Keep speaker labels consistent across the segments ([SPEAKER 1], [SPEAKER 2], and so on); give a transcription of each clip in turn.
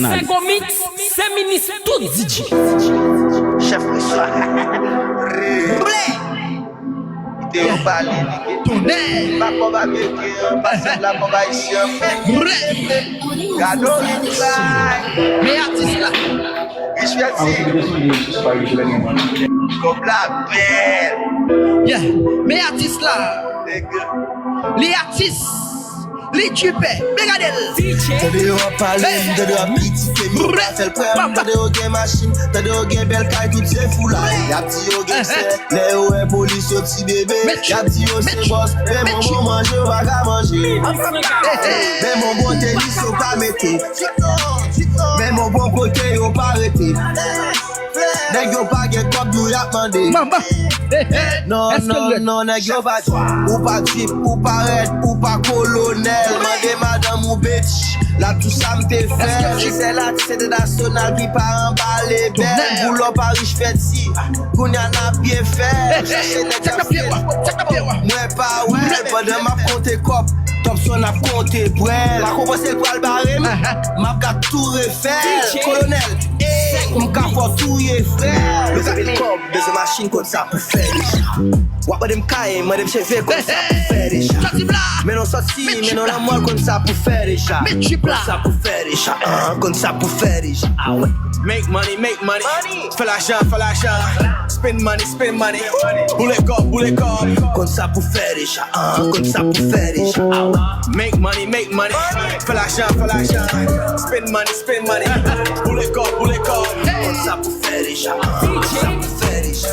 [SPEAKER 1] C'est comics, c'est ministre tout DJ.
[SPEAKER 2] Chef Monsieur. T'es au palais,
[SPEAKER 3] Tonnerre.
[SPEAKER 2] ma combat quelqu'un, passe la combat ici. Gado,
[SPEAKER 3] Mais artiste là.
[SPEAKER 2] je suis assis. Comme la belle.
[SPEAKER 3] Yeah. Mais artiste là. Les artistes. Les tupés. Regardez.
[SPEAKER 2] T'as de haut palais, t'as de haut petit féminin. T'as le prêt, t'as de haut game machine, t'as de haut game belle caille, tout c'est fou là. Y'a petit haut game c'est, les hauts est police, y'a petit bébé. Y'a petit haut c'est boss, mais mon bon manger, on va qu'à manger. Mais mon bon tennis, on pas mettre. Mais mon bon côté, on pas arrêter. Nèg yo pas gen kop nou y'a mandé.
[SPEAKER 3] Maman.
[SPEAKER 2] Non, non, non, nèg yo pas ou pas trip, ou pas red, ou pas colonel. Mandé madame ou bitch, là tout ça m'te fait. C'est là que c'est de national qui part emballer belle. Boulot pas riche fait si, qu'on y en a bien fait. Chercher nèg moi pas ouais, pendant m'a compté cop. Thompson a compté brel. M'a commencé pour le barème, m'a gat tout refaire. Kolonel, on m'a fait tout frère. Le avez comme des machines comme ça pour faire des chats. Wap dem kaye, moi dem cheveux comme ça pour faire des chats. Mais non sorti, mais non la moelle comme ça pour faire des chats. Comme ça pour faire des chats, comme ça pour faire des chats. Ah ouais.
[SPEAKER 4] Make money, fais l'argent, spend money, bullet cop,
[SPEAKER 2] comme ça pour faire des chats, comme ça pour faire des chats. Ah ouais.
[SPEAKER 4] Make money, fais l'argent, spend money, bullet cop,
[SPEAKER 2] comme ça pour faire des chats, comme ça pour faire des chats.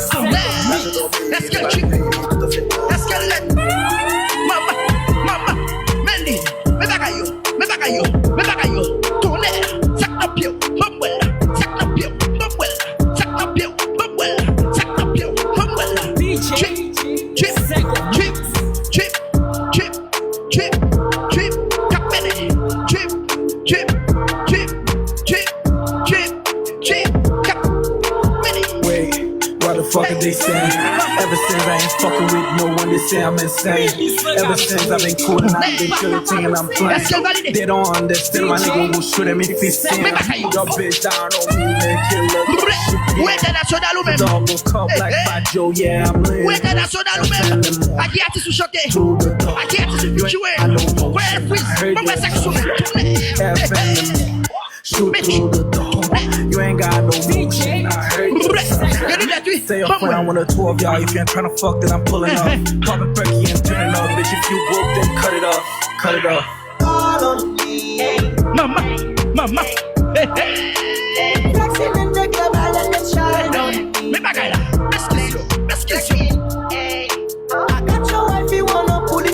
[SPEAKER 3] Let's get cheap. Let's get lit. Mama, Mendy, me bagayo. Tonnerre, sac na pied, bumble, sac na pied. DJ, chip, capelli, chip, capelli.
[SPEAKER 5] Wait, what the fuck are they saying? Ever since I ain't fucking with no one, they say I'm insane. Ever since I've been cool and I've been chilling, thinking I'm playing. They don't understand my nigga will shoot him if he's sin. Your bitch down on me, man, killer.
[SPEAKER 3] Wait, national ou même.
[SPEAKER 5] Dog will come like Fat Joe, yeah, I'm lit.
[SPEAKER 3] Wait, national ou même. Aqui artiste ou choqué. Aqui artiste joué. Ouais, freeze. Maman, ça qui souffle.
[SPEAKER 5] Shoot through the door. You ain't got no motion. I heard you. Stay up when I want a 12, y'all. If you ain't tryna fuck, then I'm pulling up. Poppin' perky and turning up. Bitch, if you broke, then cut it off. Cut it off.
[SPEAKER 2] All on me.
[SPEAKER 3] Mama.
[SPEAKER 2] Flexing